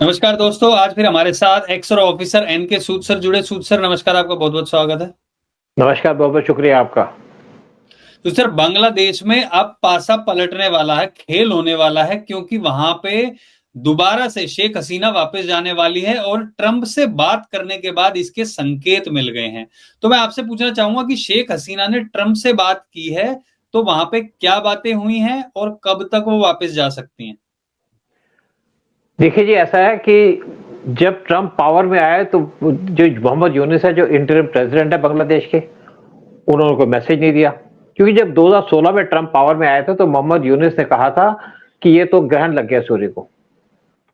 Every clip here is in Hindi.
नमस्कार दोस्तों, आज फिर हमारे साथ एक्स ऑफिसर एन के सूद सर जुड़े। सूद सर नमस्कार, आपका बहुत बहुत स्वागत है। नमस्कार, बहुत-बहुत शुक्रिया आपका। तो सर, बांग्लादेश में अब पासा पलटने वाला है, खेल होने वाला है, क्योंकि वहां पे दोबारा से शेख हसीना वापस जाने वाली है और ट्रंप से बात करने के बाद इसके संकेत मिल गए हैं। तो मैं आपसे पूछना चाहूंगा कि शेख हसीना ने ट्रंप से बात की है, तो वहां पे क्या बातें हुई हैं और कब तक वो वापस जा सकती हैं? देखिए जी, ऐसा है कि जब ट्रंप पावर में आए तो जो मोहम्मद यूनुस है, जो इंटरिम प्रेसिडेंट है बांग्लादेश के, उन्होंने कोई मैसेज नहीं दिया। क्योंकि जब 2016 में ट्रंप पावर में आए थे तो मोहम्मद यूनुस ने कहा था कि ये तो ग्रहण लग गया सूर्य को।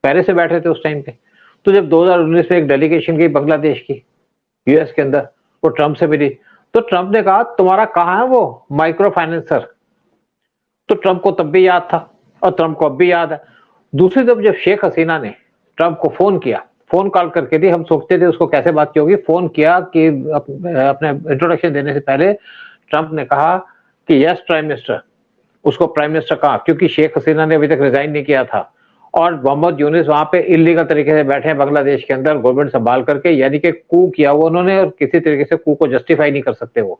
पहले से बैठे थे उस टाइम पे। तो जब 2019 में एक डेलीगेशन गई बांग्लादेश की, यूएस के अंदर, वो ट्रंप से मिली, तो ट्रंप ने कहा तुम्हारा कहाँ है वो माइक्रो फाइनेंसर। तो ट्रंप को तब भी याद था और ट्रंप को अब भी याद है। दूसरी तरफ जब शेख हसीना ने ट्रंप को फोन किया, फोन कॉल करके दी, हम सोचते थे उसको कैसे बात की होगी, फोन किया कि अपने इंट्रोडक्शन देने से पहले ट्रंप ने कहा कि यस प्राइम मिनिस्टर। उसको प्राइम मिनिस्टर कहा क्योंकि शेख हसीना ने अभी तक रिजाइन नहीं किया था और मोहम्मद यूनुस वहां पे इलीगल तरीके से बैठे हैं बांग्लादेश के अंदर गवर्नमेंट संभाल करके, यानी कि कू किया हुआ उन्होंने और किसी तरीके से कू को जस्टिफाई नहीं कर सकते वो।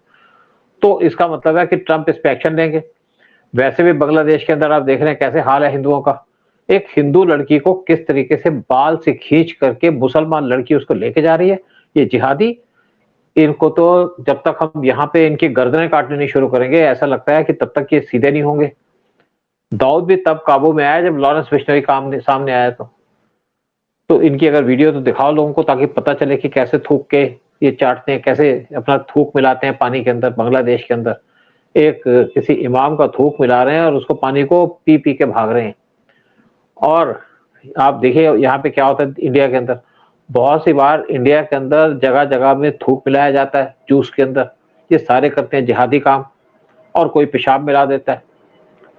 तो इसका मतलब है कि ट्रंप इस पे एक्शन लेंगे। वैसे भी बांग्लादेश के अंदर आप देख रहे हैं कैसे हाल है हिंदुओं का। एक हिंदू लड़की को किस तरीके से बाल से खींच करके मुसलमान लड़की उसको लेके जा रही है, ये जिहादी। इनको तो जब तक हम यहाँ पे इनकी गर्दनें काटनी नहीं शुरू करेंगे, ऐसा लगता है कि तब तक ये सीधे नहीं होंगे। दाऊद भी तब काबू में आया जब लॉरेंस बिश्नोई सामने आया। तो इनकी अगर वीडियो तो दिखाओ लोगों को, ताकि पता चले कि कैसे थूक के ये चाटते हैं, कैसे अपना थूक मिलाते हैं पानी के अंदर बांग्लादेश के अंदर। एक किसी इमाम का थूक मिला रहे हैं और उसको पानी को पी पी के भाग रहे हैं। और आप देखिए यहाँ पे क्या होता है इंडिया के अंदर। बहुत सी बार इंडिया के अंदर जगह जगह में थूक मिलाया जाता है जूस के अंदर। ये सारे करते हैं जिहादी काम। और कोई पेशाब मिला देता है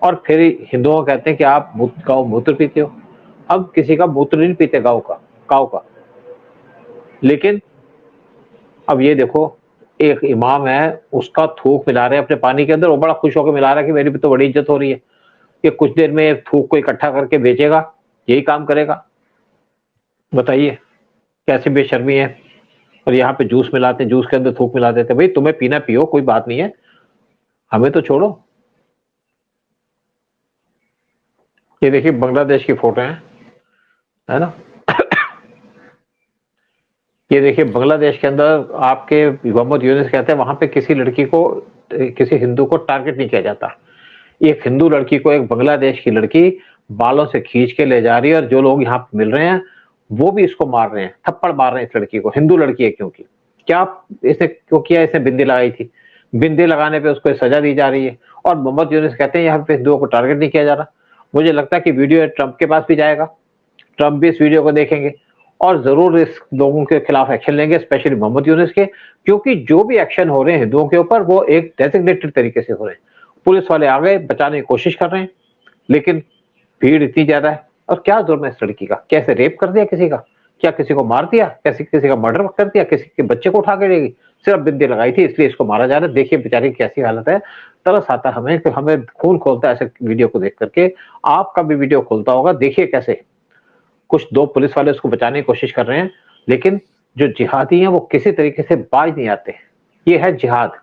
और फिर हिंदुओं को कहते हैं कि आप गौ मूत्र पीते हो। अब किसी का मूत्र नहीं पीते गाँव का, काऊ का। लेकिन अब ये देखो, एक इमाम है, उसका थूक मिला रहे हैं अपने पानी के अंदर, वो बड़ा खुश होकर मिला रहा है कि मेरी भी तो बड़ी इज्जत हो रही है। ये कुछ देर में थूक को इकट्ठा करके बेचेगा, यही काम करेगा। बताइए कैसे बेशर्मी है। और यहाँ पे जूस मिलाते हैं, जूस के अंदर थूक मिला देते हैं। भाई तुम्हें पीना पियो, कोई बात नहीं है, हमें तो छोड़ो। ये देखिए बांग्लादेश की फोटो है ना। ये देखिए बांग्लादेश के अंदर आपके मोहम्मद यूनुस कहते हैं वहां पे किसी लड़की को, किसी हिंदू को टारगेट नहीं किया जाता। एक हिंदू लड़की को एक बांग्लादेश की लड़की बालों से खींच के ले जा रही है और जो लोग यहाँ पे मिल रहे हैं वो भी इसको मार रहे हैं, थप्पड़ मार रहे हैं इस लड़की को। हिंदू लड़की है क्योंकि क्या इसने क्यों किया, इसने बिंदी लगाई थी, बिंदी लगाने पे उसको सजा दी जा रही है। और मोहम्मद यूनुस कहते हैं यहाँ पे हिंदुओं को टारगेट नहीं किया जा रहा। मुझे लगता है कि वीडियो ट्रंप के पास भी जाएगा, ट्रंप भी इस वीडियो को देखेंगे और जरूर इस लोगों के खिलाफ एक्शन लेंगे, स्पेशली मोहम्मद यूनुस के। क्योंकि जो भी एक्शन हो रहे हैं हिंदुओं के ऊपर वो एक डेजिग्नेटेड तरीके से हो रहे हैं। पुलिस वाले आ गए, बचाने की कोशिश कर रहे हैं, लेकिन भीड़ इतनी ज्यादा है। और क्या जुर्म है इस लड़की का, कैसे रेप कर दिया किसी का, क्या किसी को मार दिया, कैसे किसी का मर्डर कर दिया, किसी के बच्चे को उठा के ले गई, सिर्फ बिंदी लगाई थी इसलिए इसको मारा जा रहा है। देखिए बेचारी की कैसी हालत है। तरस आता है हमें, हमें खून खोलता है ऐसे वीडियो को देख करके। आपका भी वीडियो खोलता होगा, देखिए कैसे कुछ दो पुलिस वाले उसको बचाने की कोशिश कर रहे हैं, लेकिन जो जिहादी हैं वो किसी तरीके से बाज नहीं आते। ये है जिहाद,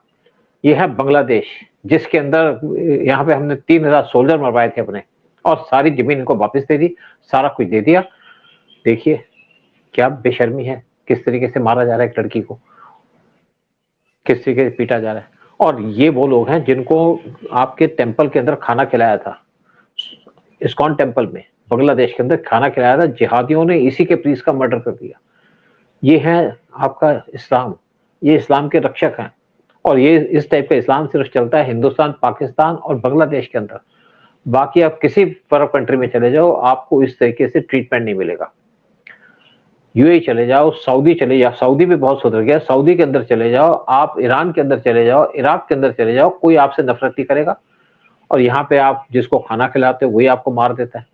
ये है बांग्लादेश, जिसके अंदर यहाँ पे हमने 3000 सोल्जर मरवाए थे अपने, और सारी जमीन इनको वापस दे दी, सारा कुछ दे दिया। देखिए क्या बेशर्मी है, किस तरीके से मारा जा रहा है एक लड़की को, किस तरीके से पीटा जा रहा है। और ये वो लोग हैं जिनको आपके टेंपल के अंदर खाना खिलाया था, इस्कॉन टेंपल में बांग्लादेश के अंदर खाना खिलाया था, जिहादियों ने इसी के प्रीस्ट का मर्डर कर दिया। ये है आपका इस्लाम, ये इस्लाम के रक्षक हैं। और ये इस टाइप का इस्लाम सिर्फ चलता है हिंदुस्तान, पाकिस्तान और बांग्लादेश के अंदर। बाकी आप किसी अरब कंट्री में चले जाओ, आपको इस तरीके से ट्रीटमेंट नहीं मिलेगा। यूएई चले जाओ, सऊदी चले जाओ, सऊदी भी बहुत सुधर गया, सऊदी के अंदर चले जाओ, आप ईरान के अंदर चले जाओ, इराक के अंदर चले जाओ, कोई आपसे नफरत नहीं करेगा। और यहाँ पे आप जिसको खाना खिलाते हो वही आपको मार देता है।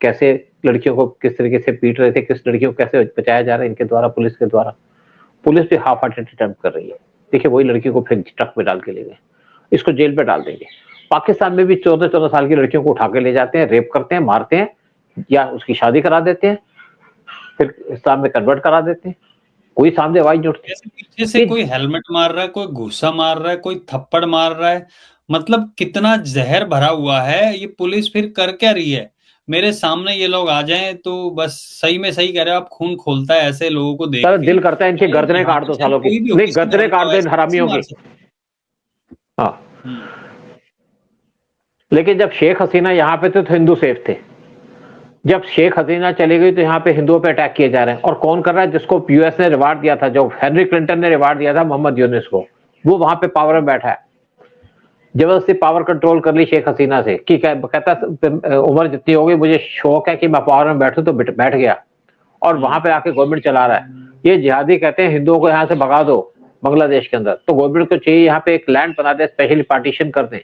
कैसे लड़कियों को किस तरीके से पीट रहे थे, किस लड़कियों को कैसे बचाया जा रहा है इनके द्वारा, पुलिस के द्वारा। पुलिस भी हाफ हार्टेड अटेम्प्ट कर रही है। देखिए वही लड़की को फिर ट्रक में डाल के ले गए, इसको जेल पे डाल देंगे। पाकिस्तान में भी 14-14 साल की लड़कियों को उठा के ले जाते हैं, रेप करते हैं, मारते हैं, या उसकी शादी करा देते हैं। फिर इस्लाम में कन्वर्ट करा देते हैं, कोई सामने आवाज नहीं उठती। जैसे पीछे से कोई हेलमेट मार रहा है, कोई घूसा मार रहा है, कोई थप्पड़ मार रहा है, मतलब कितना जहर भरा हुआ है। ये पुलिस फिर कर क्या रही है? मेरे सामने ये लोग आ जाएं तो बस, सही में सही कह रहे हो आप, खून खोलता है ऐसे लोगों को देख सर के। दिल करता है इनकी गर्दनें यहाँ काट पे दो चाहे सालों की, कोई भी हो, नहीं किसी गर्दनें धर्म का काट हो, दो इन ऐसे कैसे हरामियों मार की। सकते हाँ, हैं? लेकिन जब शेख हसीना यहाँ पे थे तो हिंदू सेफ थे, जब शेख हसीना चली गई तो यहाँ पे हिंदुओं पे अटैक किए जा रहे हैं। और कौन कर रहा है? जिसको यूएस ने रिवार्ड दिया था, जो हेनरी क्लिंटन ने रिवार्ड दिया था मोहम्मद यूनिस को, वो वहां पे पावर में बैठा है। जबरदस्ती पावर कंट्रोल कर ली शेख हसीना से कि कहता उम्र जितनी हो गई, मुझे शौक है कि मैं पावर में बैठूं, तो बैठ गया और वहां पे आके गवर्नमेंट चला रहा है। ये जिहादी कहते हैं हिंदुओं को यहाँ से भगा दो बांग्लादेश के अंदर, तो गवर्नमेंट को चाहिए यहाँ पे एक लैंड बना दे, स्पेशली पार्टीशन कर दें,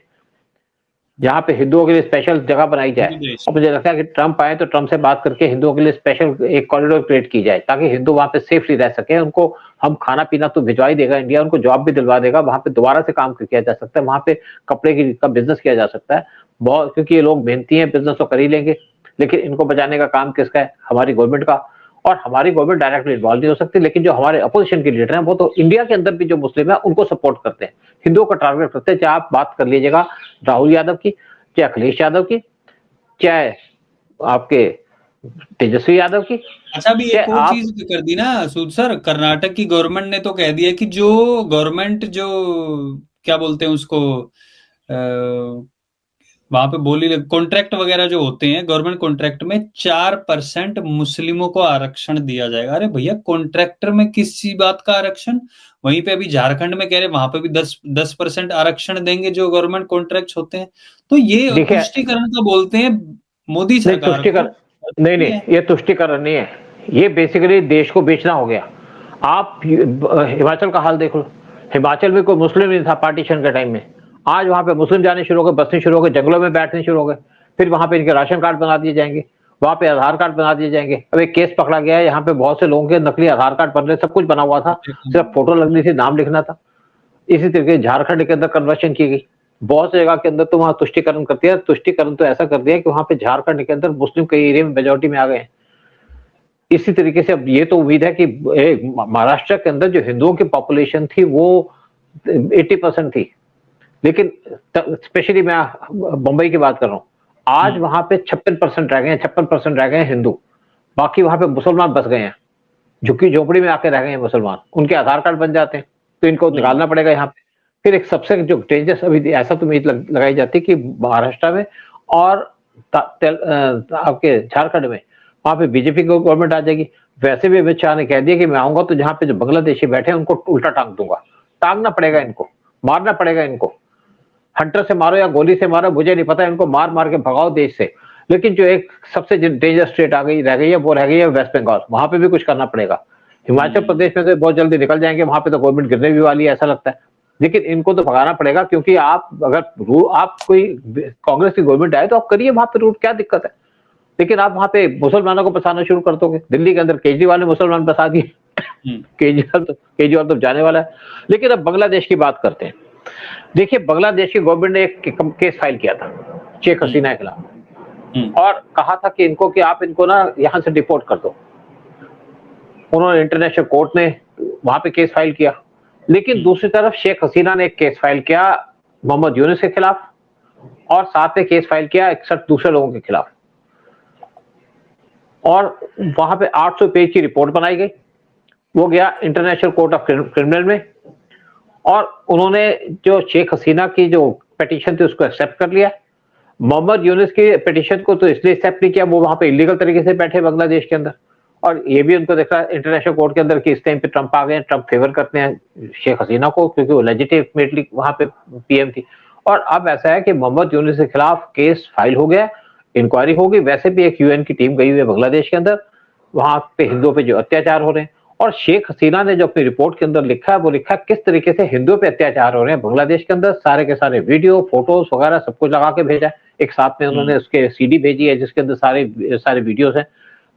जहाँ पे हिंदुओं के लिए स्पेशल जगह बनाई जाए। और मुझे लगता है कि ट्रंप आए तो ट्रंप से बात करके हिंदुओं के लिए स्पेशल एक कॉरिडोर क्रिएट की जाए, ताकि हिंदू वहां पे सेफली रह सके। उनको हम खाना पीना तो भिजवा ही देगा इंडिया, उनको जॉब भी दिलवा देगा, वहां पे दोबारा से काम किया जा सकता है, वहां पे कपड़े की का बिजनेस किया जा सकता है बहुत, क्योंकि ये लोग मेहनती हैं, बिजनेस तो कर ही लेंगे। लेकिन इनको बचाने का काम किसका है? हमारी गवर्नमेंट का। और हमारी गवर्नमेंट डायरेक्टली इन्वॉल्व नहीं हो सकती, लेकिन जो हमारे अपोजिशन के लीडर हैं वो तो इंडिया के अंदर भी जो मुस्लिम है उनको सपोर्ट करते हैं, हिंदुओं को टारगेट करते हैं। चाहे आप बात कर लीजिएगा राहुल यादव की, चाहे अखिलेश यादव की, चाहे आपके तेजस्वी यादव की। अच्छा, अभी एक और आप चीज कर दी ना सूद सर, कर्नाटक की गवर्नमेंट ने तो कह दिया कि जो गवर्नमेंट जो क्या बोलते हैं उसको, वहां पे बोली कॉन्ट्रैक्ट वगैरह जो होते हैं गवर्नमेंट कॉन्ट्रैक्ट में 4% मुस्लिमों को आरक्षण दिया जाएगा। अरे भैया, कॉन्ट्रैक्टर में किसी बात का आरक्षण? वहीं पे अभी झारखंड में कह रहे वहां पे भी 10% आरक्षण देंगे जो गवर्नमेंट कॉन्ट्रैक्ट होते हैं। तो ये देखिए, तुष्टिकरण का बोलते हैं मोदी नहीं सरकार को। तुष्टिकरण, नहीं ये तुष्टिकरण नहीं है, ये बेसिकली देश को बेचना हो गया। आप हिमाचल का हाल देख लो, हिमाचल में कोई मुस्लिम नहीं था पार्टीशन के टाइम में, आज वहां पे मुस्लिम जाने शुरू हो गए, बसने शुरू हो गए, जंगलों में बैठने शुरू हो गए। फिर वहां पे इनके राशन कार्ड बना दिए जाएंगे, वहां पे आधार कार्ड बना दिए जाएंगे। अब एक केस पकड़ा गया है, यहाँ पे बहुत से लोगों के नकली आधार कार्ड बन रहे, सब कुछ बना हुआ था, सिर्फ फोटो लगनी थी, नाम लिखना था। इसी तरीके झारखंड के अंदर कन्वर्शन की गई, बहुत सी जगह के अंदर तो वहां तुष्टिकरण करती है। तुष्टिकरण तो ऐसा कर दिया कि वहां पे झारखंड के अंदर मुस्लिम कई एरिया में मेजोरिटी में आ गए हैं। इसी तरीके से अब ये तो उम्मीद है कि महाराष्ट्र के अंदर जो हिंदुओं की पॉपुलेशन थी वो 80% थी, लेकिन स्पेशली मैं मुंबई की बात कर रहा हूँ, आज वहां पे 56% रह गए हैं, 56% रह गए हैं हिंदू, बाकी वहां पे मुसलमान बस गए हैं, झुग्गी झोपड़ी में आके रह गए हैं मुसलमान, उनके आधार कार्ड बन जाते हैं तो इनको निकालना पड़ेगा यहाँ पे। फिर एक सबसे जो डेंजरस अभी ऐसा तो उम्मीद लगाई जाती है कि महाराष्ट्र में और आपके झारखंड में वहां पे बीजेपी की गवर्नमेंट आ जाएगी। वैसे भी अमित शाह ने कह दिया कि मैं आऊंगा तो जहां पे जो बांग्लादेशी बैठे हैं उनको उल्टा टांग दूंगा, टांगना पड़ेगा इनको, मारना पड़ेगा इनको, हंटर से मारो या गोली से मारो मुझे नहीं पता, इनको मार मार के भगाओ देश से। लेकिन जो एक सबसे डेंजर स्टेट आ गई रह गई है वो रह गई है वेस्ट बंगाल, वहां पे भी कुछ करना पड़ेगा। हिमाचल प्रदेश में तो बहुत जल्दी निकल जाएंगे, वहां पे तो गवर्नमेंट गिरने भी वाली है ऐसा लगता है, लेकिन इनको तो भगाना पड़ेगा। क्योंकि आप अगर आप कोई कांग्रेस की गवर्नमेंट आए तो आप करिए वहां पे रूट, क्या दिक्कत है? लेकिन आप वहां पे मुसलमानों को फंसाना शुरू कर दोगे। दिल्ली के अंदर केजरीवाल ने मुसलमान फंसा दिए, केजरीवाल तो जाने वाला है। लेकिन अब बांग्लादेश की बात करते हैं। देखिए, बांग्लादेश की गवर्नमेंट ने एक केस फाइल किया था शेख हसीना के खिलाफ और कहा था कि इनको कि आप इनको ना यहां से डिपोर्ट कर दो। उन्होंने इंटरनेशनल कोर्ट में वहां पे केस फाइल किया, लेकिन दूसरी तरफ शेख हसीना ने एक केस फाइल किया मोहम्मद यूनिस के खिलाफ और साथ में केस फाइल किया 61 दूसरे लोगों के खिलाफ। और वहां पे 800 पेज की रिपोर्ट बनाई गई, वो गया इंटरनेशनल कोर्ट ऑफ क्रिमिनल में और उन्होंने जो शेख हसीना की जो पिटीशन थी उसको एक्सेप्ट कर लिया। मोहम्मद यूनिस की पिटीशन को तो इसलिए एक्सेप्ट नहीं किया, वो वहां पे इलीगल तरीके से बैठे बांग्लादेश के अंदर, और ये भी उनको देखा इंटरनेशनल कोर्ट के अंदर कि इस टाइम पे ट्रंप आ गए, ट्रंप फेवर करते हैं शेख हसीना को क्योंकि वो लेजिटिमेटली वहां पे पीएम थी। और अब ऐसा है कि मोहम्मद यूनिस के खिलाफ केस फाइल हो गया, इंक्वायरी होगी। वैसे भी एक यूएन की टीम गई हुई है बांग्लादेश के अंदर, वहां पे हिंदुओं पे जो अत्याचार हो रहे हैं। और शेख हसीना ने जो अपनी रिपोर्ट के अंदर लिखा है वो लिखा है किस तरीके से हिंदुओं पे अत्याचार हो रहे हैं बांग्लादेश के अंदर, सारे के सारे वीडियो फोटोज वगैरह सब कुछ लगा के भेजा है। एक साथ में उन्होंने उसके सीडी भेजी है जिसके अंदर सारे वीडियोस हैं,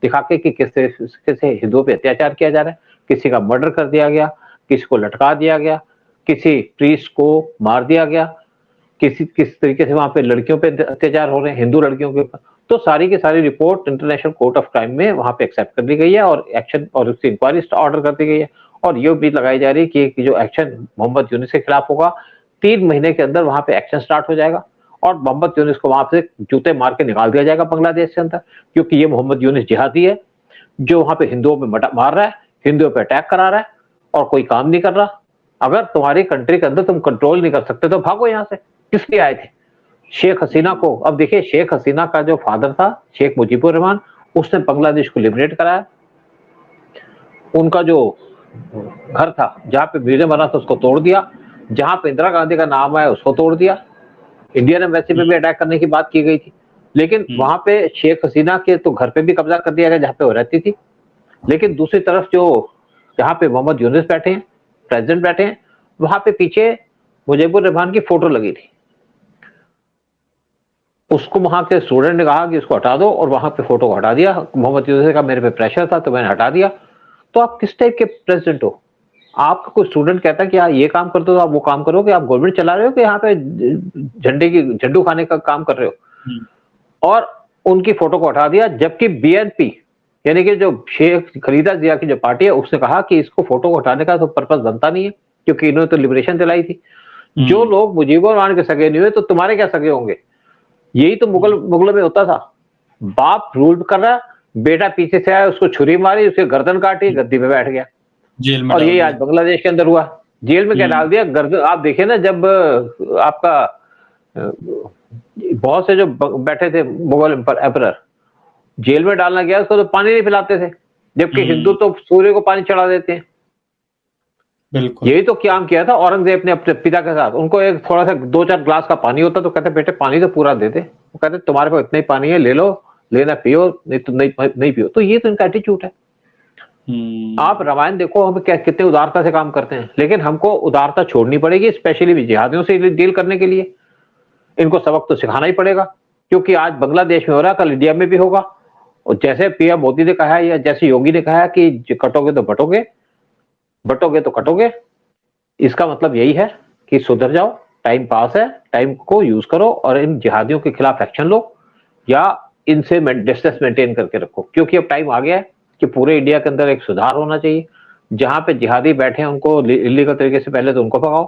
दिखा के कि किस तरीके से हिंदुओं पे अत्याचार किया जा रहा है, किसी का मर्डर कर दिया गया, किसी को लटका दिया गया, किसी प्रीस्ट को मार दिया गया, किस तरीके से वहां पे लड़कियों पे अत्याचार हो रहे हैं, हिंदू लड़कियों के ऊपर। तो सारी की सारी report international court of crime में वहां पे एक्सेप्ट कर दी गई है और एक्शन और उसकी इंक्वायरी ऑर्डर कर दी गई है। और ये उम्मीद लगाई जा रही है कि जो एक्शन मोहम्मद यूनिस के खिलाफ होगा 3 महीने के अंदर वहां पे एक्शन स्टार्ट हो जाएगा और मोहम्मद यूनिस को वहां से जूते मार के निकाल दिया जाएगा बांग्लादेश के अंदर, क्योंकि ये मोहम्मद यूनिस जिहादी है जो वहां पे हिंदुओं पे मार रहा है, हिंदुओं पे अटैक करा रहा है और कोई काम नहीं कर रहा। अगर तुम्हारी कंट्री के अंदर तुम कंट्रोल नहीं कर सकते तो भागो यहाँ से। किस लिए आए थे? शेख हसीना को, अब देखिए शेख हसीना का जो फादर था शेख मुजीबुर रहमान, उसने बांग्लादेश को लिबरेट कराया। उनका जो घर था जहां पे म्यूजियम बना था उसको तोड़ दिया, जहां पे इंदिरा गांधी का नाम आया उसको तोड़ दिया। इंडिया ने वैसे पे भी अटैक करने की बात की गई थी, लेकिन वहां पे शेख हसीना के तो घर पे भी कब्जा कर दिया गया जहां पे वो रहती थी। लेकिन दूसरी तरफ जो जहां पे मोहम्मद यूनिस बैठे हैं, प्रेसिडेंट बैठे हैं, वहां पे पीछे मुजीबुर रहमान की फोटो लगी थी। उसको वहां के स्टूडेंट ने कहा कि इसको हटा दो और वहां पे फोटो को हटा दिया। मोहम्मद यूनिस का मेरे पे प्रेशर था तो मैंने हटा दिया। तो आप किस टाइप के प्रेसिडेंट हो? आपका कोई स्टूडेंट कहता है कि ये काम कर दो तो आप वो काम करोगे? आप गवर्नमेंट चला रहे हो कि यहाँ पे झंडू खाने का काम कर रहे हो? और उनकी फोटो को हटा दिया, जबकि बीएनपी यानी कि जो शेख खलीदा जिया की जो पार्टी है उसने कहा कि इसको फोटो को हटाने का तो पर्पस बनता नहीं है क्योंकि इन्होंने तो लिबरेशन दिलाई थी। जो लोग मुजीबुर रहमान के सगे नहीं हुए तो तुम्हारे क्या सगे होंगे? यही तो मुगलों में होता था। बाप रूल कर रहा, बेटा पीछे से आया, उसको छुरी मारी, उसके गर्दन काटी, गद्दी पे बैठ गया। जेल में और यही आज बांग्लादेश के अंदर हुआ। जेल में क्या डाल दिया? गर्दन। आप देखिए ना, जब आपका बहुत से जो बैठे थे मुगल एम्परर जेल में डालना गया उसको तो पानी नहीं पिलाते थे, जबकि हिंदू तो सूर्य को पानी चढ़ा देते हैं। बिल्कुल यही तो काम किया था औरंगजेब ने अपने पिता के साथ। उनको एक थोड़ा सा 2-4 ग्लास का पानी होता तो कहते बेटे पानी तो पूरा दे दे। वो कहते तुम्हारे पास इतना ही पानी है, ले लो, लेना पियो, नहीं तो नहीं पियो। तो ये तो इनका एटीट्यूड है। आप रामायण देखो, हम कितने उदारता से काम करते हैं, लेकिन हमको उदारता छोड़नी पड़ेगी, स्पेशली जिहादियों से डील करने के लिए। इनको सबक तो सिखाना ही पड़ेगा, क्योंकि आज बांग्लादेश में हो रहा, कल इंडिया में भी होगा। और जैसे पीएम मोदी ने कहा है या जैसे योगी ने कहा है कि कटोगे तो बटोगे, बटोगे तो कटोगे, इसका मतलब यही है कि सुधर जाओ, टाइम पास है, टाइम को यूज करो और इन जिहादियों के खिलाफ एक्शन लो या इनसे डिस्टेंस मेंटेन करके रखो। क्योंकि अब टाइम आ गया है कि पूरे इंडिया के अंदर एक सुधार होना चाहिए। जहां पे जिहादी बैठे हैं उनको इलीगल तरीके से पहले तो उनको भगाओ,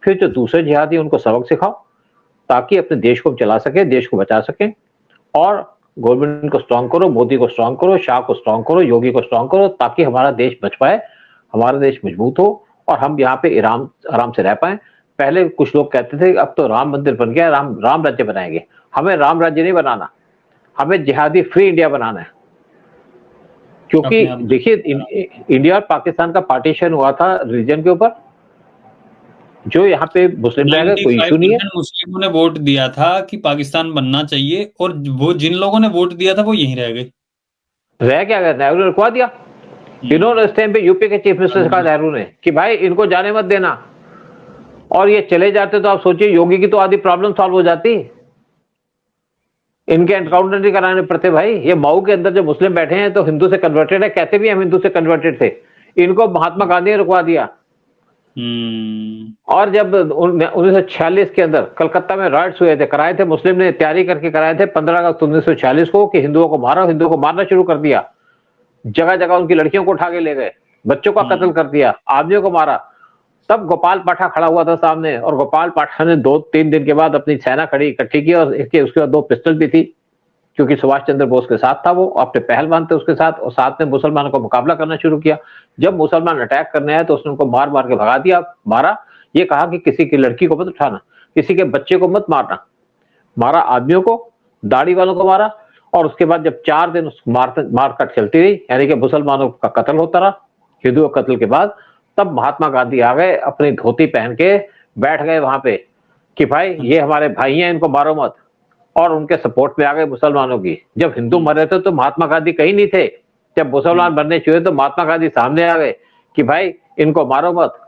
फिर जो दूसरे जिहादी उनको सबक सिखाओ, ताकि अपने देश को चला सके, देश को बचा सके। और गवर्नमेंट को स्ट्रांग करो, मोदी को स्ट्रांग करो, शाह को स्ट्रांग करो, योगी को स्ट्रांग करो, ताकि हमारा देश बच पाए, हमारा देश मजबूत हो और हम यहाँ पे आराम से रह पाए। पहले कुछ लोग कहते थे अब तो राम मंदिर बन गया, राम राज्य बनाएंगे। हमें राम राज्य नहीं बनाना, हमें जिहादी फ्री इंडिया बनाना है। क्योंकि देखिए इंडिया और पाकिस्तान का पार्टीशन हुआ था रिलीजन के ऊपर, जो यहाँ पे मुस्लिम रह गए, कोई इशू नहीं है। मुस्लिमों ने वोट दिया था कि पाकिस्तान बनना चाहिए और वो जिन लोगों ने वोट दिया था वो यहीं रह गए। रह क्या गया? नेहरू ने रुकवा दिया। इन्होंने उस टाइम पे यूपी के चीफ मिनिस्टर से कहा नेहरू ने कि भाई इनको जाने मत देना, और ये चले जाते तो आप सोचिए योगी की तो आधी प्रॉब्लम सॉल्व हो जाती। इनके एनकाउंटर नहीं कराने पड़ते भाई। ये मऊ के अंदर जो मुस्लिम बैठे हैं तो हिंदू से कन्वर्टेड है, कहते भी हम हिंदू से कन्वर्टेड थे, इनको महात्मा गांधी ने रुकवा दिया। और जब 1946 के अंदर कलकत्ता में राइट्स हुए थे, कराए थे, मुस्लिम ने तैयारी करके कराए थे 15 अगस्त 1946 को कि हिंदुओं को मारो, हिंदुओं को मारना शुरू कर दिया। जगह जगह उनकी लड़कियों को उठा के ले गए, बच्चों का कत्ल कर दिया, आदमियों को मारा। तब गोपाल पाठा खड़ा हुआ था सामने, और गोपाल पाठा ने 2-3 दिन के बाद अपनी सेना खड़ी इकट्ठी की, और उसके बाद 2 पिस्टल भी थी, क्योंकि सुभाष चंद्र बोस के साथ था, वो अपने पहलवान थे उसके साथ, और साथ में मुसलमानों को मुकाबला करना शुरू किया। जब मुसलमान अटैक करने आए तो उसने उनको मार मार के भगा दिया, मारा। ये कहा कि किसी की लड़की को मत उठाना, किसी के बच्चे को मत मारना। मारा आदमियों को, दाढ़ी वालों को मारा। और उसके बाद जब 4 दिन मारकाट चलती रही, यानी कि मुसलमानों का कत्ल होता रहा, हिंदुओं के कत्ल के बाद, तब महात्मा गांधी आ गए, अपनी धोती पहन के बैठ गए वहां पे कि भाई ये हमारे भाई हैं, इनको मारो मत। और उनके सपोर्ट में आ गए मुसलमानों की। जब हिंदू मर रहे थे तो महात्मा गांधी कहीं नहीं थे, जब मुसलमान मरने चाहिए तो महात्मा गांधी सामने आ गए कि भाई इनको मारो मत।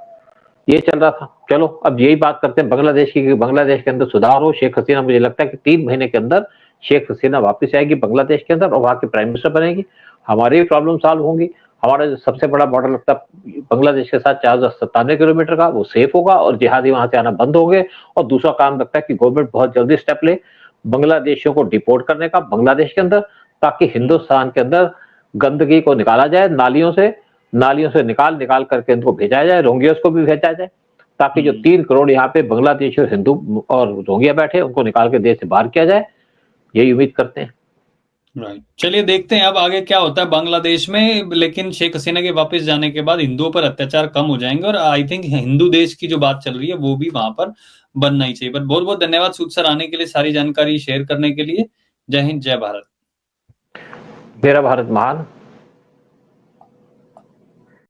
ये चल रहा था। चलो अब यही बात करते हैं बांग्लादेश की, बांग्लादेश के अंदर सुधार हो। शेख हसीना, मुझे लगता है कि 3 महीने के अंदर शेख हसीना वापस आएगी बांग्लादेश के अंदर और वहां की प्राइम मिनिस्टर बनेगी। हमारी प्रॉब्लम सॉल्व होंगी। हमारा जो सबसे बड़ा बॉर्डर लगता है बांग्लादेश के साथ 497 किलोमीटर का, वो सेफ होगा और जिहादी वहां से आना बंद हो गए। और दूसरा काम लगता है कि गवर्नमेंट बहुत जल्दी स्टेप ले, बांग्लादेशियों को डिपोर्ट करने का बांग्लादेश के अंदर, ताकि हिंदुस्तान के अंदर गंदगी को निकाला जाए नालियों से निकाल करके उनको भेजा जाए, रोहिंग्यास को भी भेजा जाए, ताकि जो 3 करोड़ यहाँ पे बांग्लादेशी और हिंदू और रोहिंग्या बैठे उनको निकाल के देश से बाहर किया जाए, यही उम्मीद करते हैं। राइट, चलिए देखते हैं अब आगे क्या होता है बांग्लादेश में। लेकिन शेख हसीना के वापस जाने के बाद हिंदुओं पर अत्याचार कम हो जाएंगे और आई थिंक हिंदू देश की जो बात चल रही है वो भी वहां पर बनना ही चाहिए। बहुत बहुत धन्यवाद सूद सर आने के लिए, सारी जानकारी शेयर करने के लिए। जय हिंद, जय भारत। मेरा भारत महान।